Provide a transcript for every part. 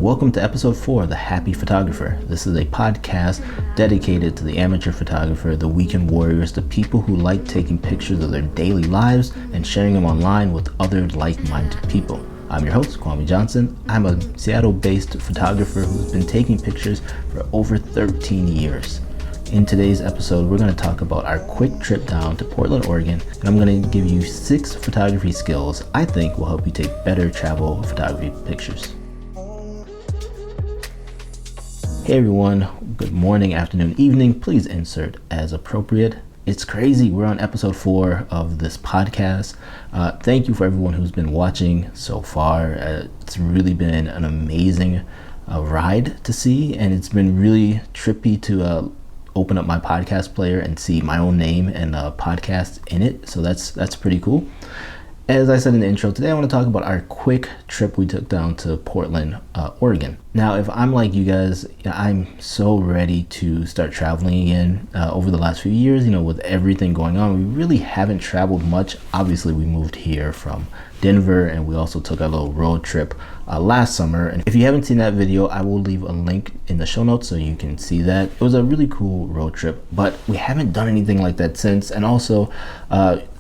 welcome to episode 4 of The Happy Photographer. This is a podcast dedicated to the amateur photographer, the weekend warriors, the people who like taking pictures of their daily lives and sharing them online with other like-minded people. I'm your host, Kwame Johnson. I'm a Seattle-based photographer who's been taking pictures for over 13 years. In today's episode, we're going to talk about our quick trip down to Portland, Oregon, and I'm going to give you 6 photography skills I think will help you take better travel photography pictures. Hey everyone, good morning, afternoon, evening. Please insert as appropriate. It's crazy. We're on episode 4 of this podcast. Thank you for everyone who's been watching so far. It's really been an amazing ride to see, and it's been really trippy to open up my podcast player and see my own name and podcast in it. So that's pretty cool. As I said in the intro, today I want to talk about our quick trip we took down to Portland, Oregon. Now, if I'm like you guys, I'm so ready to start traveling again. Over the last few years, with everything going on, we really haven't traveled much. Obviously, we moved here from Denver, and we also took a little road trip last summer. And if you haven't seen that video, I will leave a link in the show notes so you can see that. It was a really cool road trip, but we haven't done anything like that since. And also,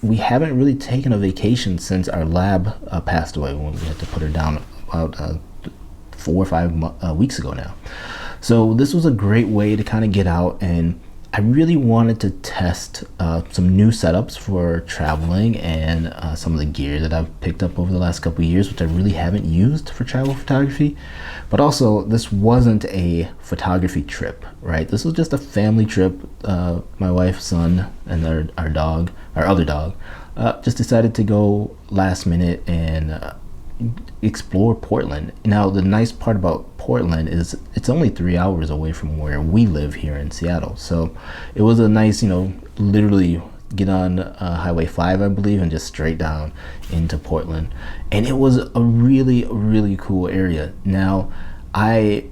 we haven't really taken a vacation since our lab passed away when we had to put her down about 4 or 5 weeks ago now. So this was a great way to kind of get out, and I really wanted to test some new setups for traveling and some of the gear that I've picked up over the last couple of years, which I really haven't used for travel photography. But also, this wasn't a photography trip, right? This was just a family trip. My wife, son, and our dog, our other dog, just decided to go last minute and explore Portland. Now, the nice part about Portland is it's only 3 hours away from where we live here in Seattle. So it was a nice, literally get on Highway 5, I believe, and just straight down into Portland. And it was a really, really cool area. Now, I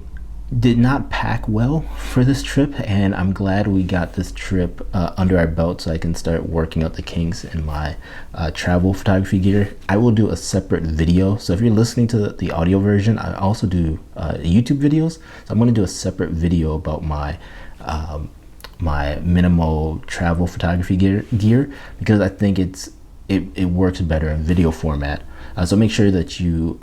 did not pack well for this trip, and I'm glad we got this trip under our belt so I can start working out the kinks in my travel photography gear. I will do a separate video. So if you're listening to the audio version, I also do YouTube videos. So I'm going to do a separate video about my my minimal travel photography gear because I think it works better in video format. So make sure that you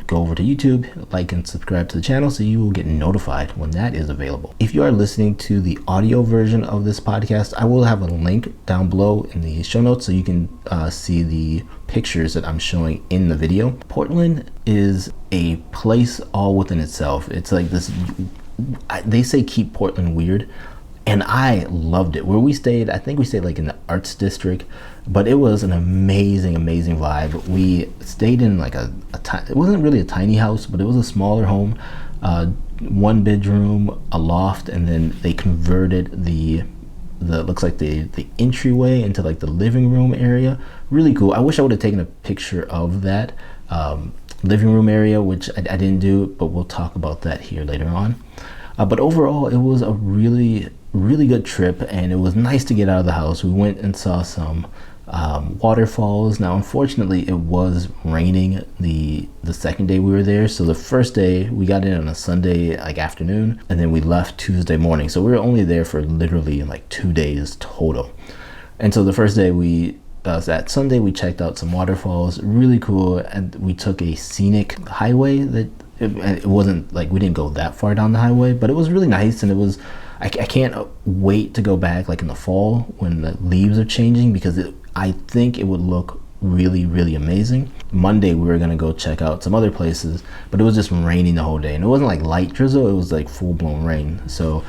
go over to YouTube, like and subscribe to the channel so you will get notified when that is available. If you are listening to the audio version of this podcast, I will have a link down below in the show notes so you can see the pictures that I'm showing in the video. Portland is a place all within itself. It's like this, they say keep Portland weird, and I loved it. Where we stayed, I think we stayed like in the arts district, but it was an amazing vibe. We stayed in like it wasn't really a tiny house, but it was a smaller home, 1 bedroom, a loft, and then they converted the looks like the entryway into like the living room area. Really cool. I wish I would have taken a picture of that living room area, which I didn't do, but we'll talk about that here later on. But overall, it was a really good trip, and it was nice to get out of the house. We went and saw some waterfalls. Now, unfortunately, it was raining the second day we were there. So the first day we got in on a Sunday afternoon, and then we left Tuesday morning. So we were only there for literally 2 days total. And so the first day that Sunday we checked out some waterfalls, really cool, and we took a scenic highway that it wasn't like we didn't go that far down the highway, but it was really nice, and it was I can't wait to go back in the fall when the leaves are changing because I think it would look really amazing. Monday we were gonna go check out some other places, but it was just raining the whole day, and it wasn't like light drizzle, it was like full-blown rain. So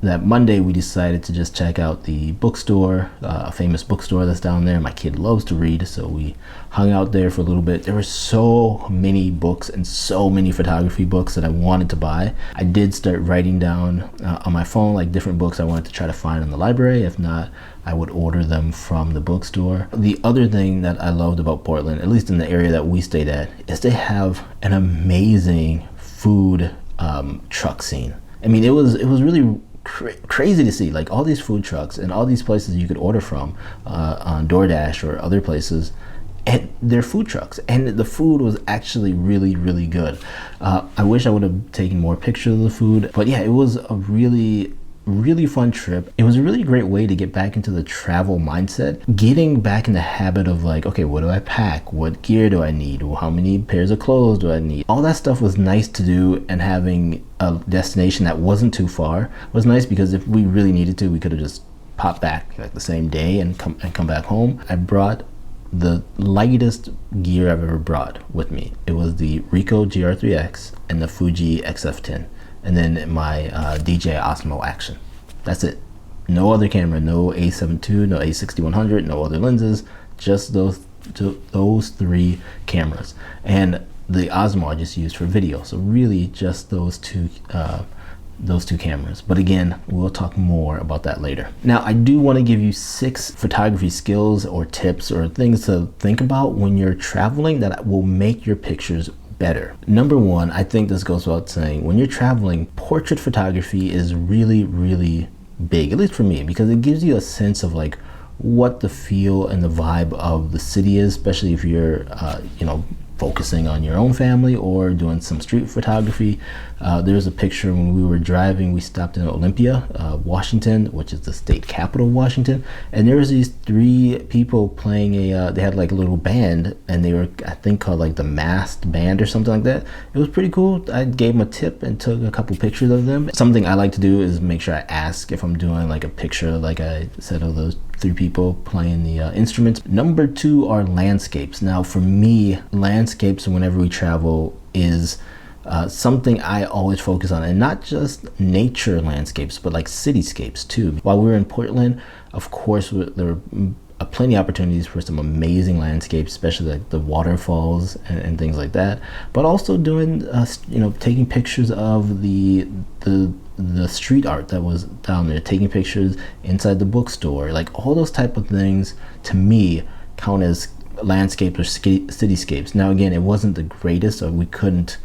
that Monday we decided to just check out the bookstore, a famous bookstore that's down there. My kid loves to read, so we hung out there for a little bit. There were so many books and so many photography books that I wanted to buy. I did start writing down on my phone different books I wanted to try to find in the library. If not, I would order them from the bookstore. The other thing that I loved about Portland, at least in the area that we stayed at, is they have an amazing food truck scene. I mean, it was really crazy to see all these food trucks and all these places you could order from on DoorDash or other places. and they're food trucks, and the food was actually really, really good. I wish I would have taken more pictures of the food, but yeah, it was a really fun trip. It was a really great way to get back into the travel mindset, getting back in the habit of like, okay, what do I pack? What gear do I need? How many pairs of clothes do I need? All that stuff was nice to do, and having a destination that wasn't too far was nice, because if we really needed to, we could have just popped back like the same day and come back home. I brought the lightest gear I've ever brought with me. It was the Ricoh GR3X and the Fuji XF10, and then my DJI Osmo Action. That's it. No other camera, no A7 II, no A6100, no other lenses, just those three cameras. And the Osmo I just used for video. So really just those two cameras. But again, we'll talk more about that later. Now, I do want to give you 6 photography skills or tips or things to think about when you're traveling that will make your pictures better. Number 1, I think this goes without saying, when you're traveling, portrait photography is really, really big, at least for me, because it gives you a sense of like what the feel and the vibe of the city is, especially if you're, focusing on your own family or doing some street photography. There's a picture when we were driving, we stopped in Olympia, Washington, which is the state capital of Washington, and there was these 3 people playing they had like a little band, and they were, I think, called like the Masked Band or something like that. It was pretty cool. I gave them a tip and took a couple pictures of them. Something I like to do is make sure I ask if I'm doing like a picture, like I said, of those 3 people playing the instruments. Number 2 are landscapes. Now for me, landscapes whenever we travel is something I always focus on, and not just nature landscapes, but like cityscapes too. While we were in Portland, of course, there were plenty of opportunities for some amazing landscapes, especially like the waterfalls and things like that, but also doing taking pictures of the street art that was down there, taking pictures inside the bookstore, like all those type of things to me count as landscapes or cityscapes. Now again, it wasn't the greatest, so we couldn't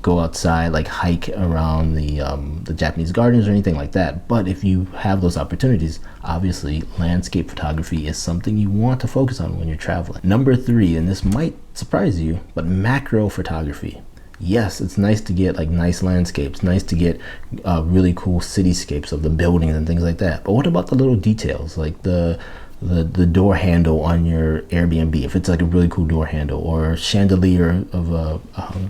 go outside, like hike around the Japanese gardens or anything like that. But if you have those opportunities, obviously landscape photography is something you want to focus on when you're traveling. Number 3, and this might surprise you, but macro photography. Yes, it's nice to get like nice landscapes, nice to get really cool cityscapes of the buildings and things like that. But what about the little details, like the door handle on your Airbnb, if it's like a really cool door handle, or chandelier of a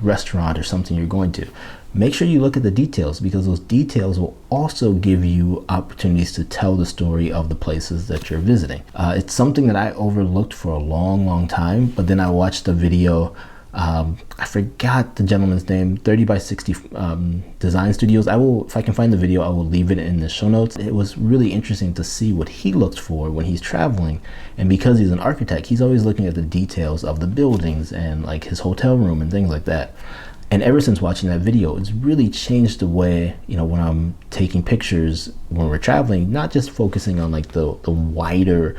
restaurant or something you're going to? Make sure you look at the details, because those details will also give you opportunities to tell the story of the places that you're visiting. It's something that I overlooked for a long time, but then I watched a video. I forgot the gentleman's name, 30 by 60 Design Studios. If I can find the video, I will leave it in the show notes. It was really interesting to see what he looked for when he's traveling. And because he's an architect, he's always looking at the details of the buildings and like his hotel room and things like that. And ever since watching that video, it's really changed the way, when I'm taking pictures when we're traveling, not just focusing on like the wider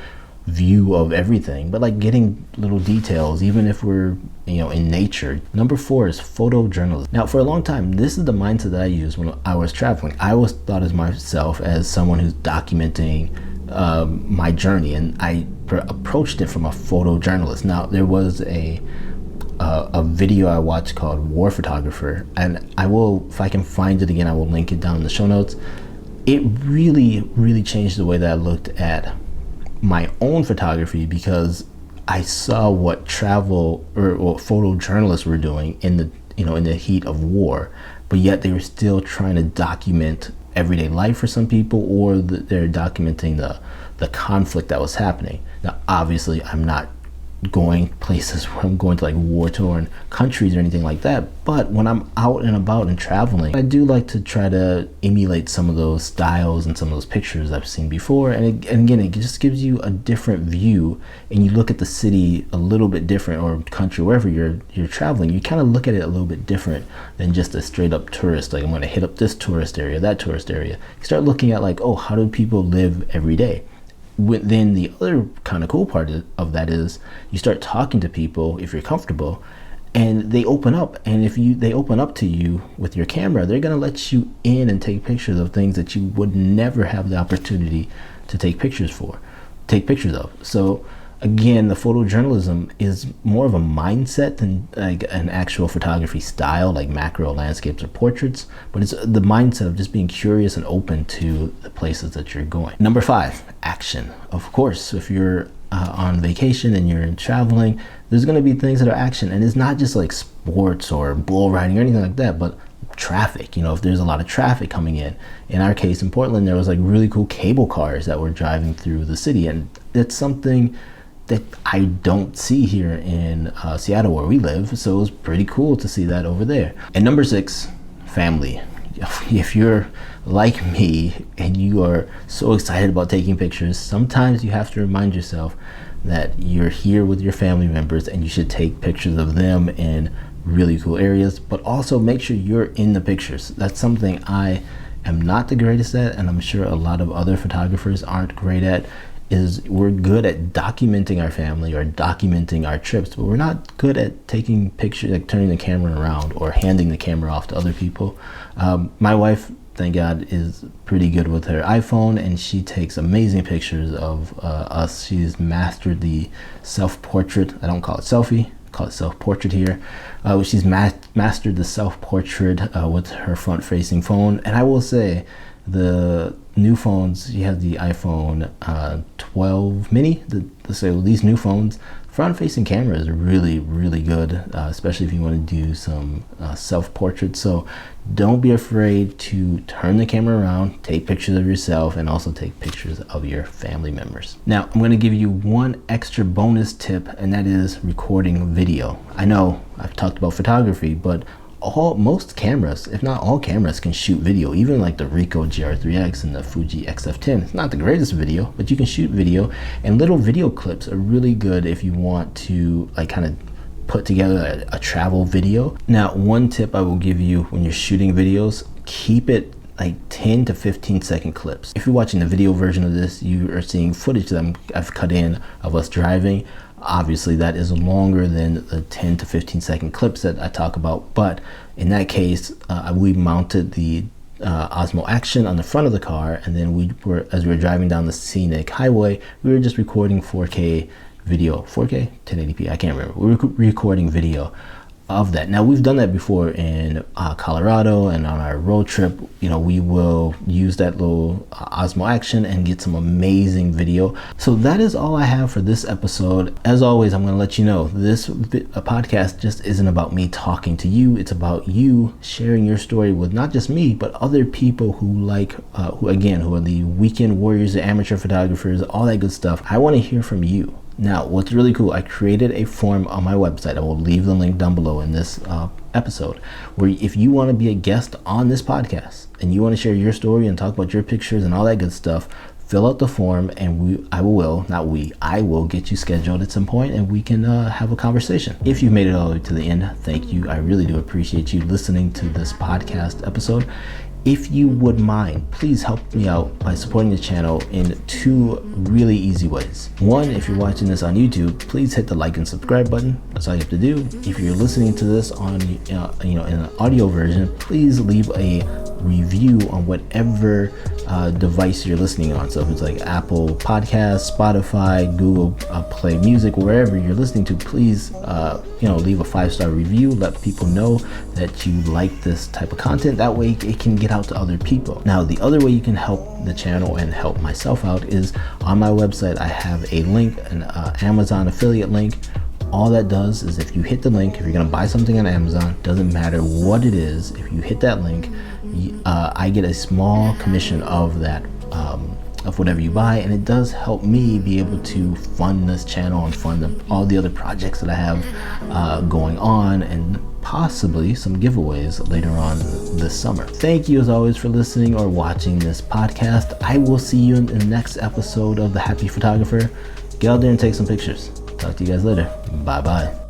view of everything, but like getting little details, even if we're in nature. Number 4 is photojournalism. Now, for a long time, this is the mindset that I used when I was traveling. I always thought of myself as someone who's documenting my journey, and I approached it from a photojournalist. Now, there was a video I watched called War Photographer, and I will, if I can find it again, I will link it down in the show notes. It really changed the way that I looked at my own photography, because I saw what travel or what photojournalists were doing in the heat of war, but yet they were still trying to document everyday life for some people, or they're documenting the conflict that was happening. Now, obviously, I'm not going places where I'm going to like war-torn countries or anything like that, but when I'm out and about and traveling, I do like to try to emulate some of those styles and some of those pictures I've seen before. And again, it just gives you a different view, and you look at the city a little bit different, or country, wherever you're traveling, you kind of look at it a little bit different than just a straight up tourist, like I'm going to hit up this tourist area, that tourist area. You start looking at like, oh, how do people live every day? Then the other kind of cool part of that is you start talking to people if you're comfortable, and they open up. And if they open up to you with your camera, they're going to let you in and take pictures of things that you would never have the opportunity to take pictures of. So Again, the photojournalism is more of a mindset than like an actual photography style, like macro, landscapes, or portraits, but it's the mindset of just being curious and open to the places that you're going. Number 5, action. Of course, if you're on vacation and you're traveling, there's going to be things that are action, and it's not just like sports or bull riding or anything like that, but traffic. If there's a lot of traffic coming in our case in Portland, there was like really cool cable cars that were driving through the city, and it's something that I don't see here in Seattle where we live, so it was pretty cool to see that over there. And number 6, family. If you're like me and you are so excited about taking pictures, sometimes you have to remind yourself that you're here with your family members and you should take pictures of them in really cool areas, but also make sure you're in the pictures. That's something I am not the greatest at, and I'm sure a lot of other photographers aren't great at. Is we're good at documenting our family or documenting our trips, but we're not good at taking pictures, like turning the camera around or handing the camera off to other people. My wife, thank God, is pretty good with her iPhone, and she takes amazing pictures of us. She's mastered the self-portrait. I don't call it selfie, call it self-portrait here. She's mastered the self-portrait with her front-facing phone, and I will say, the new phones, she has the iPhone 12 mini, so these new phones, front-facing camera is really, really good, especially if you want to do some self-portraits. So don't be afraid to turn the camera around, take pictures of yourself, and also take pictures of your family members. Now, I'm going to give you one extra bonus tip, and that is recording video. I know I've talked about photography, but most cameras, if not all cameras, can shoot video. Even like the Ricoh GR3X and the Fuji XF10. It's not the greatest video, but you can shoot video, and little video clips are really good if you want to like kind of put together a travel video. Now, one tip I will give you when you're shooting videos, keep it like 10 to 15 second clips. If you're watching the video version of this, you are seeing footage that I've cut in of us driving. Obviously that is longer than the 10 to 15 second clips that I talk about, but in that case we mounted the Osmo Action on the front of the car, and then as we were driving down the scenic highway, we were just recording 4K video, 4K, 1080p, I can't remember. We were recording video of that. Now, we've done that before in Colorado, and on our road trip, we will use that little Osmo Action and get some amazing video. So that is all I have for this episode. As always, I'm going to let you know this podcast just isn't about me talking to you. It's about you sharing your story with not just me, but other people who who are the weekend warriors, the amateur photographers, all that good stuff. I want to hear from you. Now, what's really cool, I created a form on my website. I will leave the link down below in this episode, where if you want to be a guest on this podcast and you want to share your story and talk about your pictures and all that good stuff, fill out the form, and I will get you scheduled at some point, and we can have a conversation. If you've made it all the way to the end, thank you. I really do appreciate you listening to this podcast episode. If you would mind, please help me out by supporting the channel in 2 really easy ways. One, if you're watching this on YouTube, please hit the like and subscribe button. That's all you have to do. If you're listening to this on, in an audio version, please leave a review on whatever device you're listening on. So if it's like Apple Podcasts, Spotify, Google Play Music, wherever you're listening to, please leave a 5-star review. Let people know that you like this type of content. That way it can get out to other people. Now, the other way you can help the channel and help myself out is on my website. I have a link, an Amazon affiliate link. All that does is, if you hit the link, if you're going to buy something on Amazon, doesn't matter what it is, if you hit that link, I get a small commission of that, of whatever you buy, and it does help me be able to fund this channel and fund all the other projects that I have going on, and possibly some giveaways later on this summer. Thank you as always for listening or watching this podcast. I will see you in the next episode of The Happy Photographer. Get out there and take some pictures. Talk to you guys later. Bye bye.